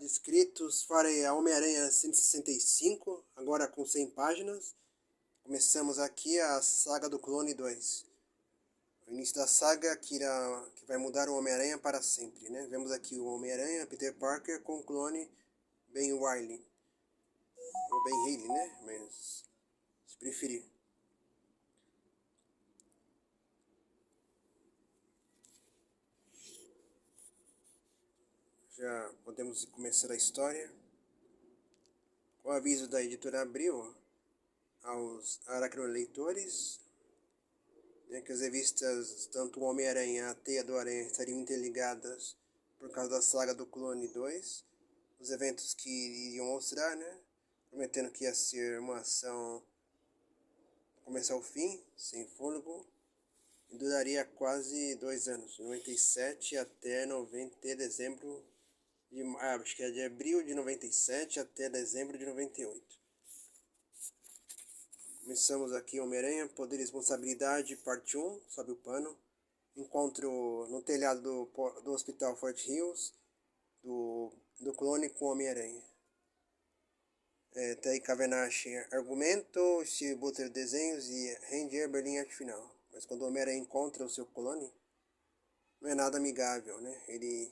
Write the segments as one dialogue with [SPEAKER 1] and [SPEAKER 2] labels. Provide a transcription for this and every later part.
[SPEAKER 1] inscritos. Farei a Homem-Aranha 165, agora com 100 páginas. Começamos aqui a saga do Clone 2. O início da saga que vai mudar o Homem-Aranha para sempre, né? Vemos aqui o Homem-Aranha, Peter Parker, com o clone Ben Reilly. Ou Ben Reilly, né? Mas se preferir. Já podemos começar a história. Com o aviso da editora Abril aos aracnoleitores, né, que as revistas, tanto o Homem-Aranha e a Teia do Aranha, estariam interligadas por causa da saga do Clone 2. Os eventos que iriam mostrar, né? Prometendo que ia ser uma ação do começo ao fim, sem fôlego, e duraria quase 2 anos, 97 até 90 dezembro acho que é de abril de 97 até dezembro de 98. Começamos aqui Homem-Aranha, Poder e Responsabilidade, parte 1, sobe o pano. Encontro no telhado do Hospital Fort Hills, do clone com Homem-Aranha. Tá aí Cavendish argumento, Steve Butler desenhos e Randy Eberlin arte final. Mas quando o Homem-Aranha encontra o seu clone, não é nada amigável, né? Ele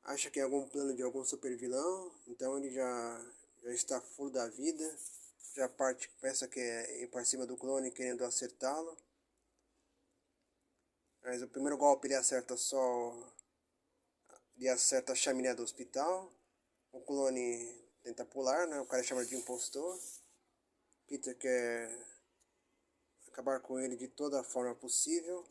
[SPEAKER 1] acha que é algum plano de algum super vilão, então ele já está full da vida. Já pensa que é ir para cima do clone querendo acertá-lo. Mas o primeiro golpe ele acerta a chaminé do hospital. O clone tenta pular, né? O cara chama de impostor. Peter quer acabar com ele de toda a forma possível.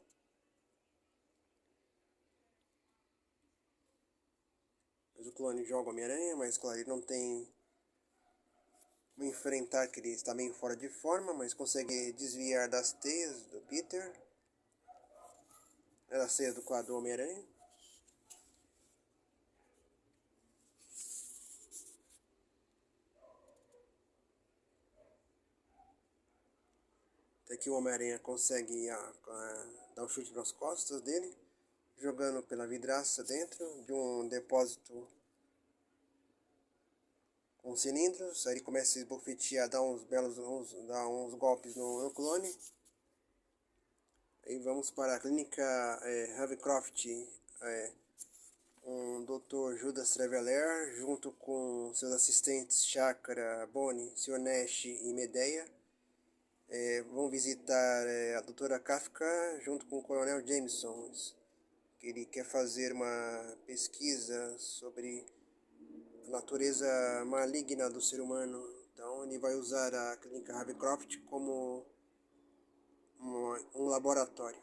[SPEAKER 1] Mas o clone joga o Homem-Aranha, mas claro, ele não tem como enfrentar, que ele está meio fora de forma, mas consegue desviar das teias do Peter. Das teias do quadro do Homem-Aranha. Até que o Homem-Aranha consegue dar um chute nas costas dele, jogando pela vidraça dentro de um depósito com cilindros. Aí ele começa a esbofetear, dar uns golpes no clone. Aí vamos para a clínica Ravencroft, um Dr. Judas Treveler, junto com seus assistentes Chakra, Bonnie, Sr. Nash e Medeia. Vão visitar a Doutora Kafka junto com o Coronel Jameson, que ele quer fazer uma pesquisa sobre a natureza maligna do ser humano. Então ele vai usar a clínica Ravencroft como um laboratório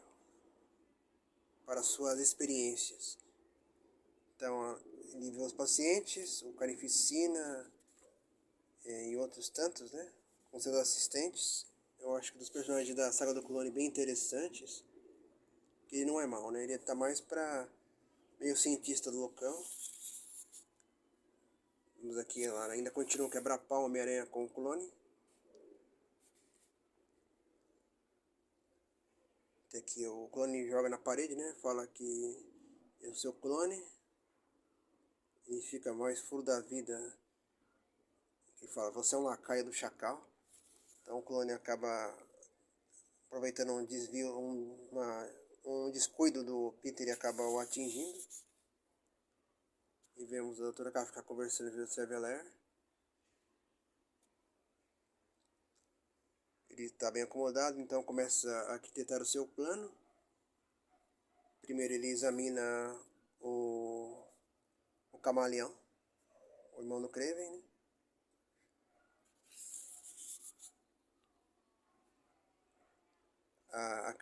[SPEAKER 1] para suas experiências. Então ele vê os pacientes, o Carnificina e outros tantos, né, com seus assistentes. Eu acho que dos personagens da saga do clone bem interessantes. Que ele não é mau, né? Ele tá mais pra meio cientista do local. Vamos aqui, ela ainda continua a quebrar pau Homem-Aranha com o clone. Tem aqui o clone joga na parede, né? Fala que é o seu clone. E fica mais furo da vida. Que fala, você é um lacaio do Chacal. Então o clone acaba aproveitando um desvio, um descuido do Peter e acaba o atingindo. E vemos a doutora Kafka conversando com o Treveler. Ele está bem acomodado, então começa a arquitetar o seu plano. Primeiro ele examina o Camaleão, o irmão do Kraven, né? A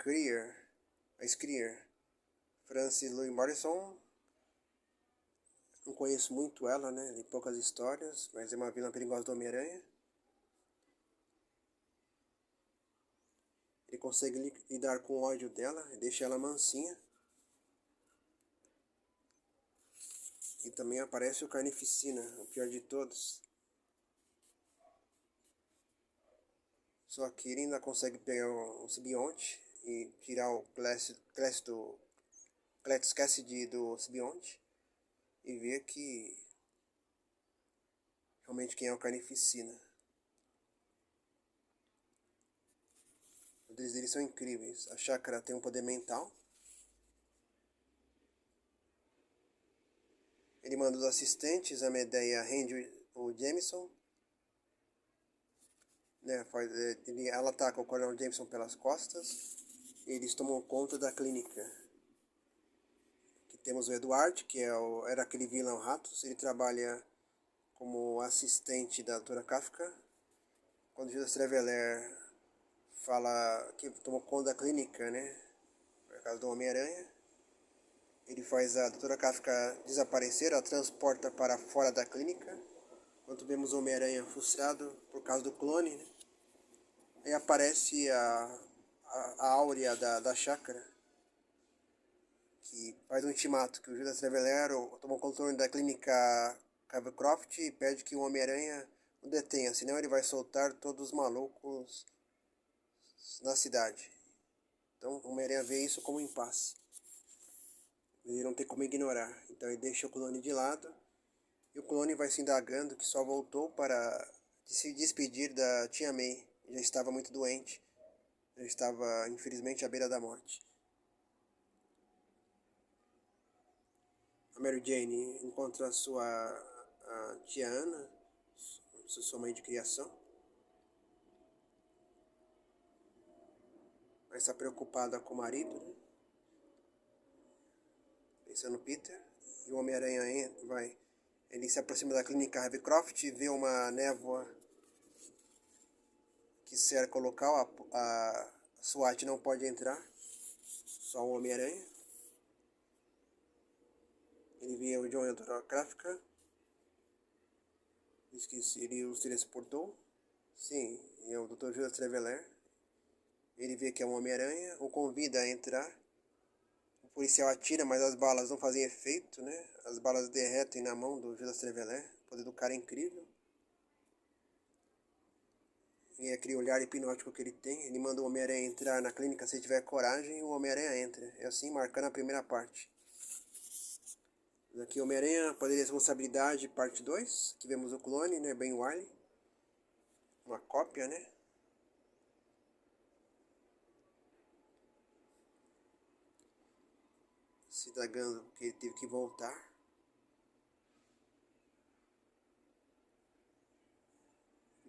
[SPEAKER 1] Skrier, Frances Louis Morrison. Não conheço muito ela, né? Tem poucas histórias, mas é uma vilã perigosa do Homem-Aranha. Ele consegue lidar com o ódio dela e deixa ela mansinha. E também aparece o Carnificina, o pior de todos. Só que ele ainda consegue pegar o simbionte e tirar o Cletus Cassidy do simbionte. E ver que realmente quem é o Carnificina. Os poderes dele são incríveis. A Chakra tem um poder mental. Ele manda os assistentes, a Medeia rende o Jameson. Né, ela ataca o Coronel Jameson pelas costas. E eles tomam conta da clínica. Aqui temos o Edward, que era aquele vilão Ratos. Ele trabalha como assistente da Doutora Kafka. Quando Judas Treveler fala que tomou conta da clínica, né, por causa do Homem-Aranha, ele faz a Doutora Kafka desaparecer, a transporta para fora da clínica. Enquanto vemos o Homem-Aranha frustrado por causa do clone, né? Aí aparece a áurea da chácara, que faz um ultimato que o Judas Treveler toma o controle da clínica Cavecroft e pede que o Homem-Aranha o detenha, senão ele vai soltar todos os malucos na cidade. Então o Homem-Aranha vê isso como um impasse. Ele não tem como ignorar. Então ele deixa o clone de lado. E o clone vai se indagando que só voltou para se despedir da Tia May. Já estava muito doente. Já estava, infelizmente, à beira da morte. A Mary Jane encontra a tia Ana, sua mãe de criação. Mas está preocupada com o marido, né? Pensando no Peter. E o Homem-Aranha ele se aproxima da clínica Ravencroft e vê uma névoa que cerca o local. A SWAT não pode entrar, só o Homem-Aranha. Ele vê o John e a Doutora Kafka. Diz que ele os transportou. Sim, é o Dr. Judas Treveler. Ele vê que é um Homem-Aranha, o convida a entrar. O policial atira, mas as balas não fazem efeito, né? As balas derretem na mão do Judas Treveler. O poder do cara é incrível. E é aquele olhar hipnótico que ele tem. Ele manda o Homem-Aranha entrar na clínica se tiver coragem e o Homem-Aranha entra. É assim, marcando a primeira parte. Aqui Homem-Aranha, Poder e Responsabilidade, parte 2. Aqui vemos o clone, né? Ben Wiley. Uma cópia, né? Se indagando que ele teve que voltar.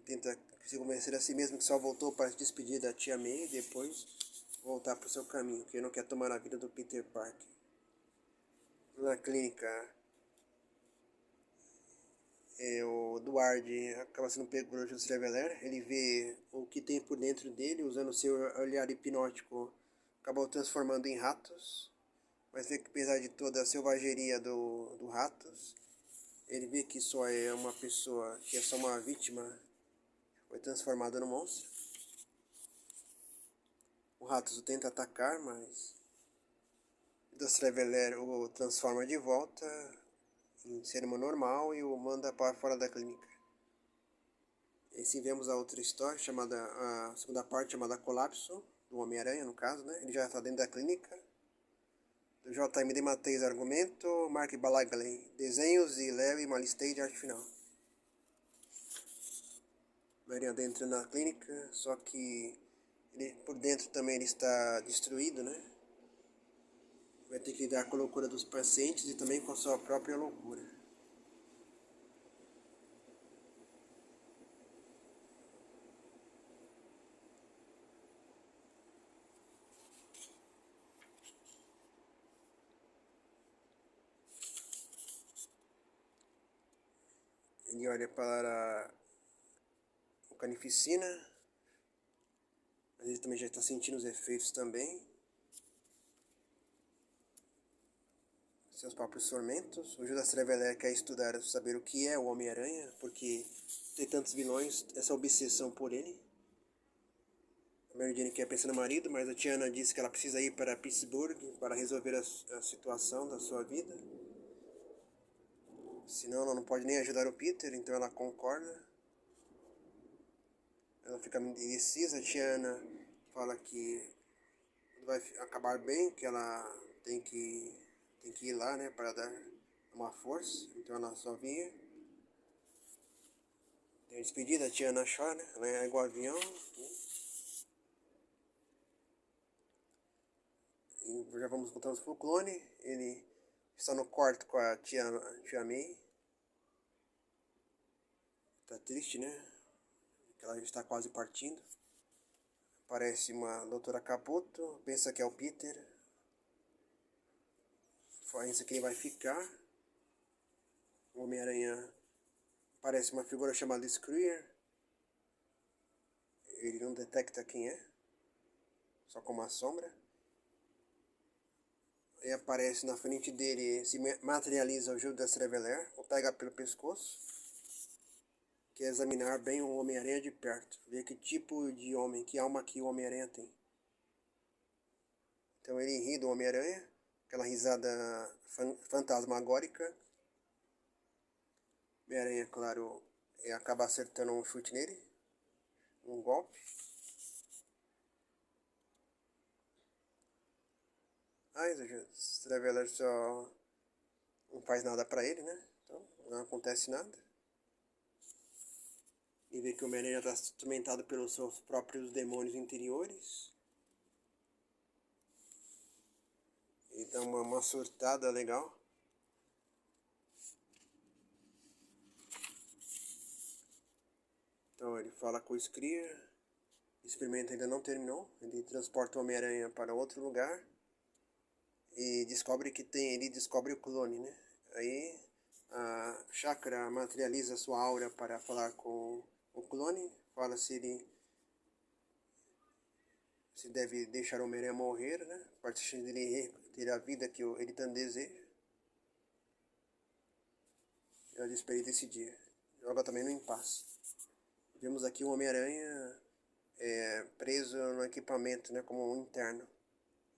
[SPEAKER 1] Tenta se convencer a si mesmo que só voltou para se despedir da Tia May e depois voltar para o seu caminho, que ele não quer tomar a vida do Peter Parker. Na clínica, o Duarte acaba sendo pego por Judas Treveler. Ele vê o que tem por dentro dele, usando seu olhar hipnótico, acabou transformando em ratos. Mas vê que apesar de toda a selvageria do ratos, ele vê que só é uma pessoa, que é só uma vítima, foi transformado no monstro. O Ratos o tenta atacar, mas Judas Treveler o transforma de volta em ser humano normal e o manda para fora da clínica. E assim vemos a outra história, a segunda parte chamada Colapso, do Homem-Aranha no caso, né? Ele já está dentro da clínica. Do J.M.D. Matheus, argumento, Mark Balagley, desenhos e Larry Malistay de arte final. Homem-Aranha dentro na clínica, só que por dentro também ele está destruído, né? Vai ter que lidar com a loucura dos pacientes e também com a sua própria loucura. Ele olha para o Carnificina, mas ele também já está sentindo os efeitos também. Seus próprios tormentos. O Judas Treveler quer estudar, saber o que é o Homem-Aranha, porque tem tantos vilões, essa obsessão por ele. A Mary Jane quer pensar no marido, mas a Tiana disse que ela precisa ir para Pittsburgh para resolver a situação da sua vida. Senão ela não pode nem ajudar o Peter, então ela concorda. Ela fica indecisa. A Tiana fala que vai acabar bem, que ela tem que ir lá, né, para dar uma força. Então ela só vinha. Tem a despedida, a Tiana chora, né? Ela é igual avião. Né? E já vamos voltando pro clone. Ele está no quarto com a tia May. Tá triste, né? Ela está quase partindo. Parece uma doutora Caputo. Pensa que é o Peter. Pensa que ele vai ficar. O Homem-Aranha parece uma figura chamada Screer. Ele não detecta quem é. Só com uma sombra. Aí aparece na frente dele, se materializa o Judas Treveler. O pega pelo pescoço. Quer examinar bem o Homem-Aranha de perto. Ver que tipo de homem, que alma que o Homem-Aranha tem. Então ele ri do Homem-Aranha. Aquela risada fantasmagórica. Homem-Aranha, claro, acaba acertando um chute nele. Um golpe. Mas o Traveler só não faz nada pra ele, né? Então não acontece nada. E vê que o Homem-Aranha está atormentado pelos seus próprios demônios interiores. Ele dá uma surtada legal. Então ele fala com o Screer. O experimento ainda não terminou. Ele transporta o Homem-Aranha para outro lugar. E descobre que ele descobre o clone, né? Aí a Chakra materializa sua aura para falar com o clone. Fala se ele se deve deixar o Homem-Aranha morrer, né? A partir dele ter a vida que ele tanto deseja. Eu disse para ele decidir. Joga também no impasse. Vemos aqui o Homem-Aranha preso no equipamento, né? Como um interno.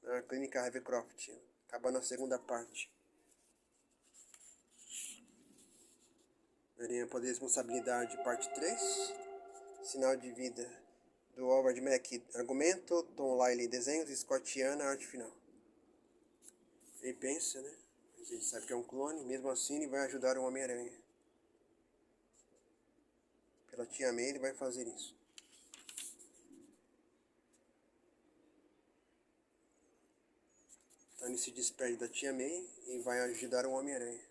[SPEAKER 1] Na clínica Ravencroft. Acabando a segunda parte. Aranha Poder e Responsabilidade, parte 3. Sinal de vida do Howard Mack, argumento. Tom Lyle, desenhos. Scottiana, arte final. Ele pensa, né? Mas ele sabe que é um clone. Mesmo assim, ele vai ajudar o Homem-Aranha. Pela tia May, ele vai fazer isso. Então ele se despede da tia May e vai ajudar o Homem-Aranha.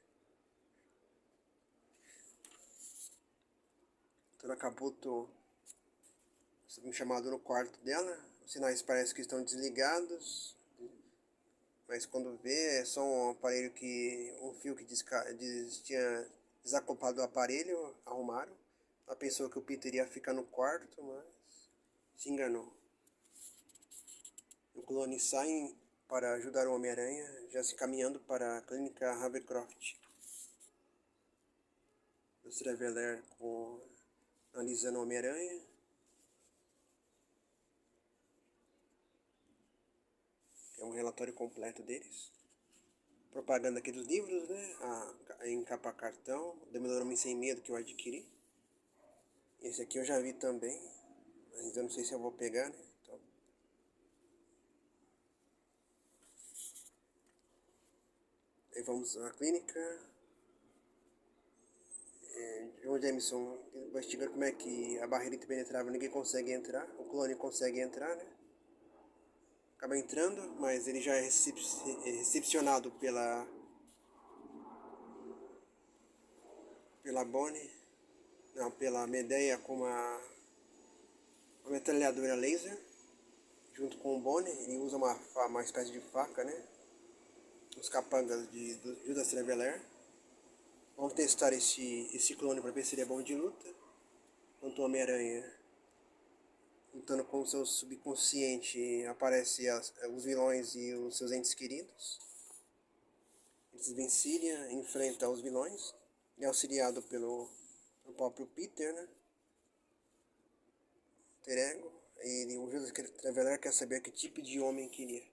[SPEAKER 1] Doutora Caputo sendo chamado no quarto dela. Os sinais parecem que estão desligados. Mas quando vê, é só um aparelho um fio que tinha desacoplado do aparelho, arrumaram. Ela pensou que o Peter ia ficar no quarto, mas se enganou. O clone sai para ajudar o Homem-Aranha, já se caminhando para a clínica Ravencroft. O Traveler analisando o Homem-Aranha. É um relatório completo deles. Propaganda aqui dos livros, né? Em capa cartão. Demolidor Sem Medo que eu adquiri. Esse aqui eu já vi também. Mas eu não sei se eu vou pegar, né? Então. Aí vamos à clínica. John Jameson investigando como é que a barreira impenetrável ninguém consegue entrar. O clone consegue entrar, né? Acaba entrando, mas ele já é recepcionado pela Bonnie, não, pela Medeia com uma metralhadora laser, junto com o Bonnie. Ele usa uma espécie de faca, né? Os capangas do Judas Treveler. Vamos testar esse clone para ver se ele é bom de luta. Enquanto o Homem-Aranha, lutando com o seu subconsciente, aparece os vilões e os seus entes queridos. Ele se desvencilha, enfrenta os vilões. É auxiliado pelo próprio Peter, né? Ego. O Judas Traveler quer saber que tipo de homem queria.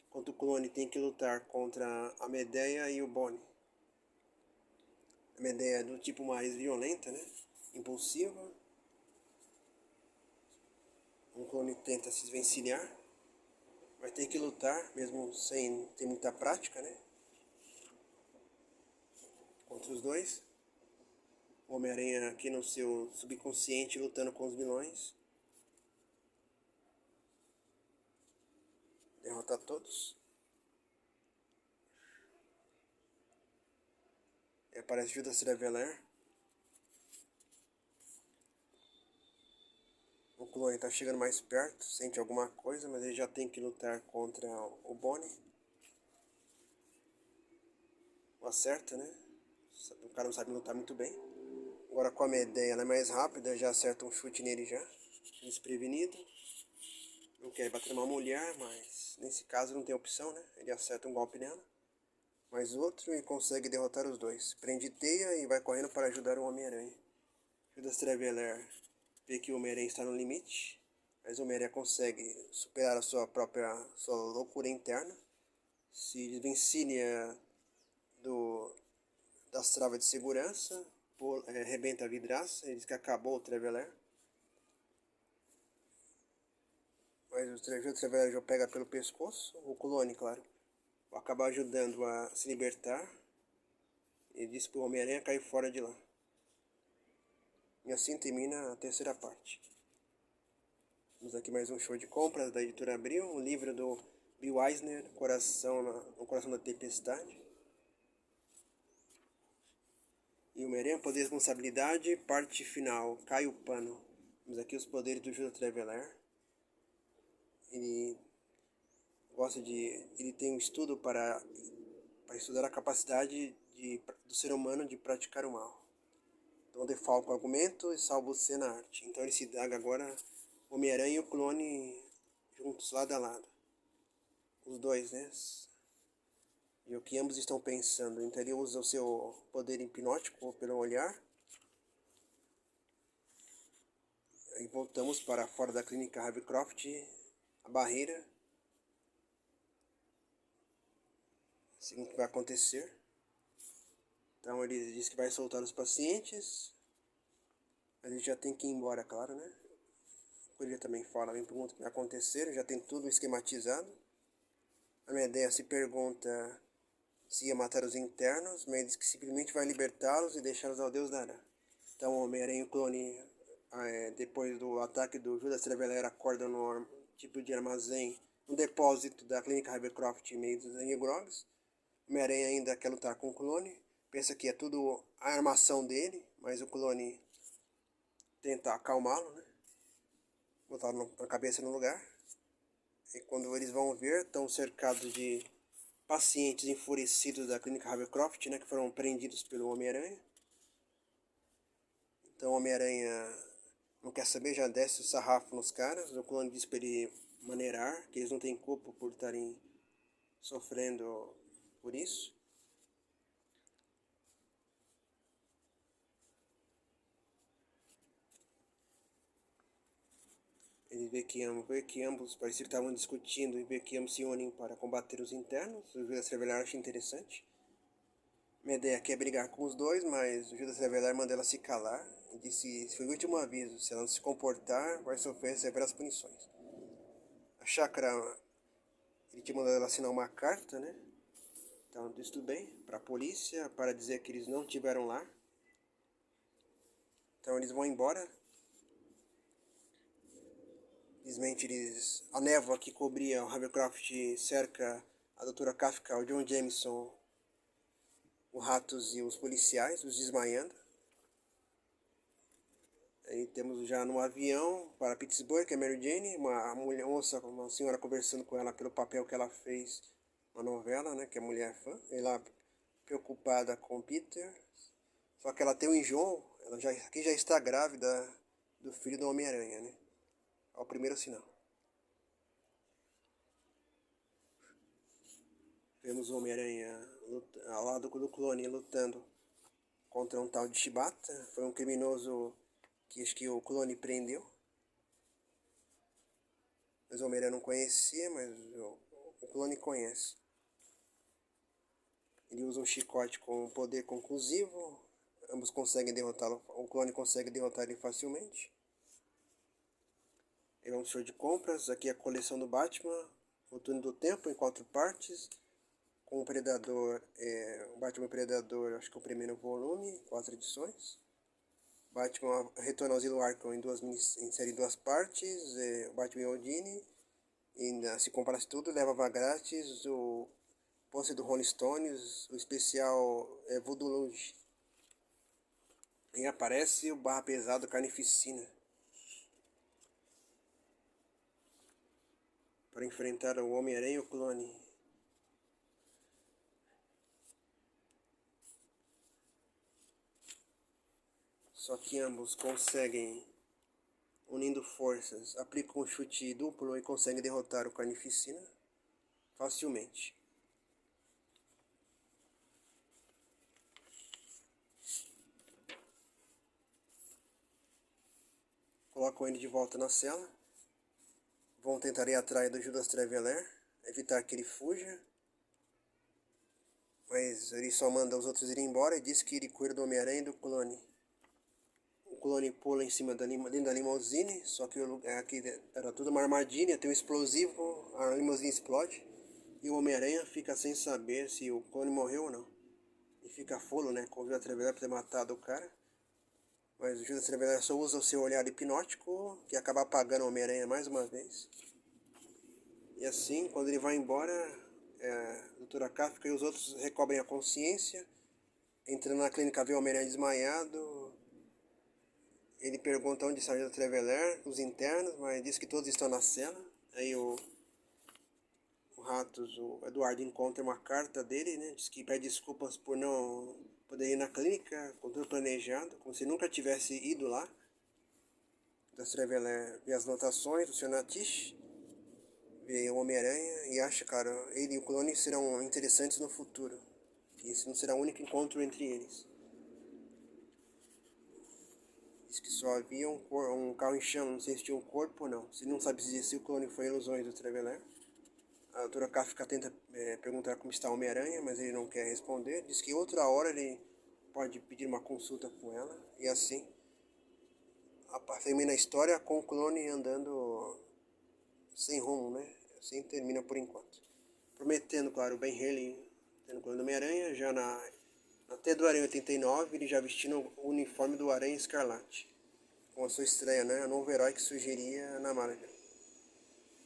[SPEAKER 1] Enquanto o clone tem que lutar contra a Medeia e o Bonnie. A Medeia é do tipo mais violenta, né? Impulsiva. O clone tenta se desvencilhar. Vai ter que lutar, mesmo sem ter muita prática, né? Contra os dois. O Homem-Aranha aqui no seu subconsciente lutando com os vilões. Derrotar todos. E aparece Judas Traveler. O clone está chegando mais perto, sente alguma coisa, mas ele já tem que lutar contra o Bonnie. O acerta, né? O cara não sabe lutar muito bem. Agora com a Medeia ela é mais rápida, já acerta um chute nele já. Desprevenido. Não quer bater numa mulher, mas nesse caso não tem opção, né? Ele acerta um golpe nela. Mais outro e consegue derrotar os dois. Prende teia e vai correndo para ajudar o Homem-Aranha. Judas Traveler vê que o Homem-Aranha está no limite, mas o Homem-Aranha consegue superar a sua loucura interna, se desvencilha das travas de segurança, arrebenta a vidraça, ele diz que acabou o Traveler. Mas o Traveler já pega pelo pescoço, o clone, claro, acaba ajudando a se libertar. Ele diz para o Homem-Aranha cair fora de lá. E assim termina a terceira parte. Temos aqui mais um show de compras da editora Abril, um livro do Bill Eisner, O Coração da Tempestade. E Homem-Aranha, Poder e Responsabilidade, parte final, cai o pano. Temos aqui os poderes do Judas Traveler. Ele tem um estudo para estudar a capacidade do ser humano de praticar o mal. Então defalca o argumento e salva você na arte. Então ele se daga agora Homem-Aranha e o clone juntos, lado a lado. Os dois, né? E o que ambos estão pensando. Então ele usa o seu poder hipnótico pelo olhar. E voltamos para fora da clínica Ravencroft, a barreira. Assim que vai acontecer. Então ele diz que vai soltar os pacientes. Mas ele já tem que ir embora, claro, né? Ele também fala, vem pergunta o que vai acontecer, já tem tudo esquematizado. A Medeia se pergunta se ia matar os internos, mas diz que simplesmente vai libertá-los e deixá-los ao Deus dará. Então o Homem-Aranha e o clone, depois do ataque do Judas Traveler, acordam no tipo de armazém, no depósito da clínica Ravencroft, meio dos Grogs. O Homem-Aranha ainda quer lutar com o clone, pensa que é tudo a armação dele, mas o clone tenta acalmá-lo, né? Botar a cabeça no lugar. E quando eles vão ver, estão cercados de pacientes enfurecidos da clínica Ravencroft, né, que foram prendidos pelo Homem-Aranha. Então o Homem-Aranha não quer saber, já desce o sarrafo nos caras. O clone diz para ele maneirar, que eles não têm culpa por estarem sofrendo por isso. Ele vê que ambos pareciam que estavam discutindo e vê que ambos se unem para combater os internos. O Judas Traveler acha interessante. Medeia quer brigar com os dois, mas o Judas Traveler manda ela se calar e disse que foi o último aviso. Se ela não se comportar, vai sofrer severas punições. A Chakra, ele tinha mandado ela assinar uma carta, né? Então, diz tudo bem, para a polícia, para dizer que eles não estiveram lá. Então, eles vão embora. Simplesmente a névoa que cobria o Ravencroft cerca a Doutora Kafka, o John Jameson, os ratos e os policiais, os desmaiando. Aí temos já no avião para Pittsburgh, que é Mary Jane, uma senhora conversando com ela pelo papel que ela fez na novela, né, que é mulher fã. Ela preocupada com Peter, só que ela tem um enjoo, aqui já está grávida do filho do Homem-Aranha, né? É o primeiro sinal. Vemos o Homem-Aranha ao lado do clone lutando contra um tal de Shibata. Foi um criminoso que acho que o clone prendeu. Mas o Homem-Aranha não conhecia, mas o clone conhece. Ele usa um chicote com poder conclusivo. Ambos conseguem derrotá-lo. O clone consegue derrotar ele facilmente. Ele é um show de compras. Aqui é a coleção do Batman. O Túnel do Tempo em 4 partes. Com o Predador. O Batman Predador, acho que é o primeiro volume. 4 edições. Batman retorna ao Asilo Arkham em série em duas partes, o Batman e Odini, e se comprasse tudo, levava grátis o pôster do Rolling Stones, o especial Voodoo Lounge. E aparece o Barra Pesado Carnificina para enfrentar o Homem-Aranha e o Clone. Só que ambos conseguem, unindo forças, aplicam um chute duplo e conseguem derrotar o Carnificina facilmente. Colocam ele de volta na cela. Vão tentar ir atrás do Judas Traveler, evitar que ele fuja. Mas ele só manda os outros irem embora e diz que ele cuida do Homem-Aranha e do Clone. O Clone pula em cima dentro da limousine, só que aqui era tudo uma armadilha, tem um explosivo, a limousine explode. E o Homem-Aranha fica sem saber se o Clone morreu ou não. E fica fulo, né, com o Judas Traveler por ter matado o cara. Mas o Judas Traveler só usa o seu olhar hipnótico, que acaba apagando o Homem-Aranha mais uma vez. E assim, quando ele vai embora, a doutora Kafka e os outros recobrem a consciência. Entrando na clínica, vê o Homem-Aranha desmaiado. Ele pergunta onde está o Judas Traveler, os internos, mas diz que todos estão na cela. Aí o Ratos, o Eduardo, encontra uma carta dele, né? Diz que pede desculpas por não poder ir na clínica, com tudo planejado, como se nunca tivesse ido lá. Das Traveler vê as notações do Sr. Natish, vê o Homem-Aranha e acha, cara, ele e o Clone serão interessantes no futuro. Que esse não será o único encontro entre eles. Diz que só havia um carro em chama, não sei se tinha um corpo ou não. Se não sabe se o Clone foi ilusões do Traveler. A doutora Kafka tenta perguntar como está o Homem-Aranha, mas ele não quer responder. Diz que outra hora ele pode pedir uma consulta com ela. E assim, termina a história com o Clone andando sem rumo, né? Assim termina por enquanto. Prometendo, claro, o Ben Haley tendo o Clone do Homem-Aranha. Já na T do Aranha 89, ele já vestindo o uniforme do Aranha Escarlate. Com a sua estreia, né? O novo herói que surgiria na Marvel.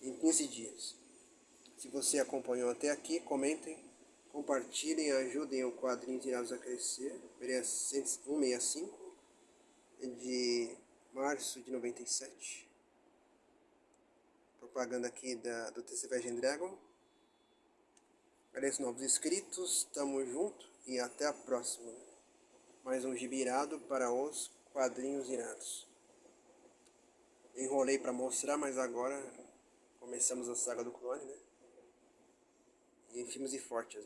[SPEAKER 1] Em 15 dias. Se você acompanhou até aqui, comentem, compartilhem, ajudem o Quadrinhos Irados a crescer. 165 de março de 97. Propaganda aqui do TC Virgin Dragon. Agradeço novos inscritos, tamo junto e até a próxima. Mais um gibi irado para os Quadrinhos Irados. Enrolei para mostrar, mas agora começamos a saga do clone, né? E firmes e fortes.